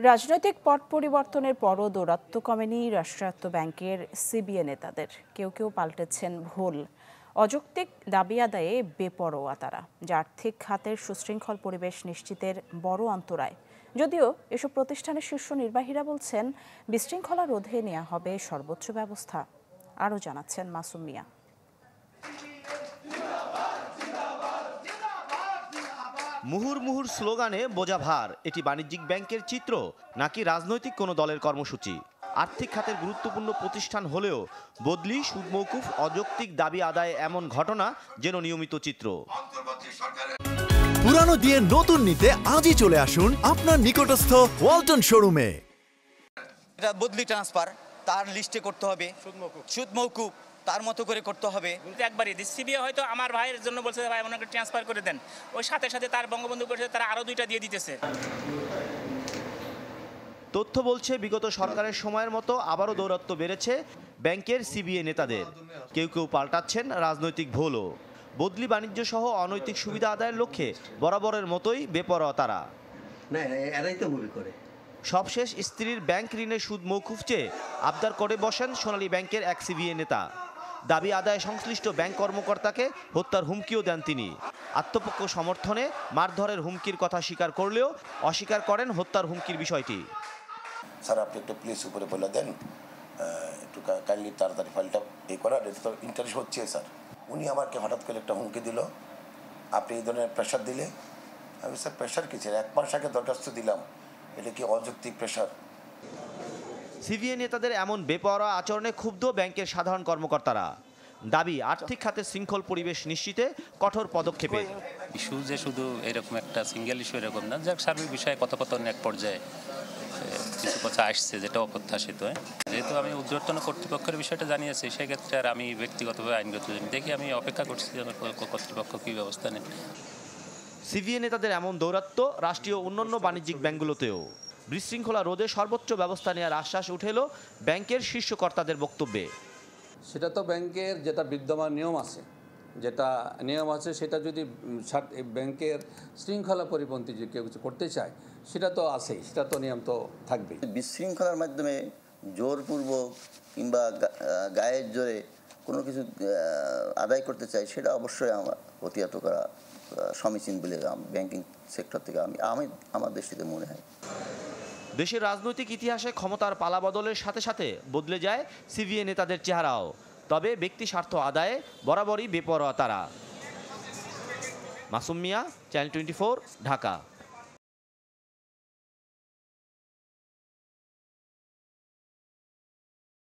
রাজনৈতিক পট পরিবর্তনের পরও দৌরাত্ম্য কমেনি রাষ্ট্রায়ত্ত ব্যাংকের সিবিএ নেতাদের। কেউ কেউ পাল্টেছেন ভুল, অযৌক্তিক দাবি আদায়ে বেপরোয়া তারা, যা আর্থিক খাতের সুশৃঙ্খল পরিবেশ নিশ্চিতের বড় অন্তরায়। যদিও এসব প্রতিষ্ঠানের শীর্ষ নির্বাহীরা বলছেন বিশৃঙ্খলা রোধে নেওয়া হবে সর্বোচ্চ ব্যবস্থা। আরও জানাচ্ছেন মাসুম মিয়া। মুহুর্মুহুর স্লোগানে বোঝা ভার, এটি বাণিজ্যিক ব্যাংকের চিত্র নাকি রাজনৈতিক কোনো দলের কর্মসূচি? আর্থিক খাতের গুরুত্বপূর্ণ প্রতিষ্ঠান হলেও বদলি, সুদ মওকুফ, অযৌক্তিক দাবি আদায়ে এমন ঘটনা যেন নিয়মিত চিত্র। পুরানো দিয়ে নতুন নিতে আজই চলে আসুন আপনার নিকটস্থ ওয়ালটন শোরুমে। এটা বদলি ট্রান্সফার তার লিস্টে করতে হবে, সুদ মওকুফ তার মতো করে করতে হবে। একবারই সিবিএ হয়তো আমার ভাইয়ের জন্য বলছে ভাই আমাকে ট্রান্সফার করে দেন, ওই সাথে সাথে তার বঙ্গবন্ধু করেছে, তারা আরো 2টা দিয়ে দিতেছে। তথ্য বলছে বিগত সরকারের সময়ের মতো আবারও দৌরাত্ম্য বেড়েছে ব্যাংকের সিবিএ নেতাদের। কেউ কেউ পাল্টাচ্ছেন রাজনৈতিক ভুলও। বদলি, বাণিজ্য সহ অনৈতিক সুবিধা আদায়ের লক্ষ্যে বরাবরের মতোই বেপরোয়া তারা। সবশেষ স্ত্রীর ব্যাংক ঋণের সুদ মওকুফ চেয়ে আবদার করে বসেন সোনালী ব্যাংকের এক সিবিএ নেতা। দাবি আদায়ে সংশ্লিষ্ট ব্যাংক কর্মকর্তাকে হত্যার হুমকিও দেন তিনি। আত্মপক্ষ সমর্থনে মারধরের হুমকির কথা স্বীকার করলেও অস্বীকার করেন হত্যার হুমকির বিষয়টি। স্যার, আপনি একটু প্লিজ উপরে বলে দেন, একটু কাইন্ডলি তাড়াতাড়ি ফাইলটা করার, এটা তো ইন্টারেস্ট হচ্ছে স্যার। উনি আমাকে হঠাৎ করে একটা হুমকি দিল, আপনি এই ধরনের প্রেশার দিলে। আমি স্যার প্রেশার কি স্যার, 1 মাস আগে দরখাস্ত দিলাম, এটা কি অযৌক্তিক প্রেশার? সিবিএ নেতাদের এমন বেপরোয়া আচরণে ক্ষুব্ধ ব্যাংকের সাধারণ কর্মকর্তারা। দাবি আর্থিক খাতে শৃঙ্খল পরিবেশ নিশ্চিতে কঠোর পদক্ষেপে। ইস্যু যে শুধু এরকম একটা সিঙ্গেল ইস্যু এরকম না, যাক সার্বিক বিষয়ে কথোপকথন এক পর্যায়ে কিছু কথা আসছে যেটা অপ্রত্যাশিত। যেহেতু আমি ঊর্ধ্বতন কর্তৃপক্ষের বিষয়টা জানিয়েছি, সেক্ষেত্রে আর আমি ব্যক্তিগতভাবে আইনগত দেখি আমি অপেক্ষা করছি কর্তৃপক্ষ কী ব্যবস্থা নেন। সিবিএ নেতাদের এমন দৌরাত্ম্য রাষ্ট্রীয় অন্যান্য বাণিজ্যিক ব্যাংকগুলোতেও। বিশৃঙ্খলা রোধে সর্বোচ্চ ব্যবস্থা নেওয়ার আশ্বাস উঠে এলো ব্যাংকের শীর্ষ কর্তাদের বক্তব্যে। সেটা তো ব্যাংকের যেটা বিদ্যমান নিয়ম আছে, সেটা যদি ব্যাংকের শৃঙ্খলা পরিপন্থী যদি কেউ কিছু করতে চায়, সেটা তো আছেই, সেটা তো নিয়ম তো থাকবেই। বিশৃঙ্খলার মাধ্যমে জোরপূর্বক কিংবা গায়ের জোরে কোনো কিছু আদায় করতে চাই, সেটা অবশ্যই আমার প্রতিহত করা সমীচীন বলে ব্যাংকিং সেক্টর থেকে আমি আমার দৃষ্টিতে মনে হয়। দেশের রাজনৈতিক ইতিহাসে ক্ষমতার পালাবদলের সাথে সাথে বদলে যায় সিবিএ নেতাদের চেহারাও। তবে ব্যক্তি স্বার্থ আদায়ে বরাবরই বেপরোয়া তারা। মাসুম মিয়া, চ্যানেল 24, ঢাকা।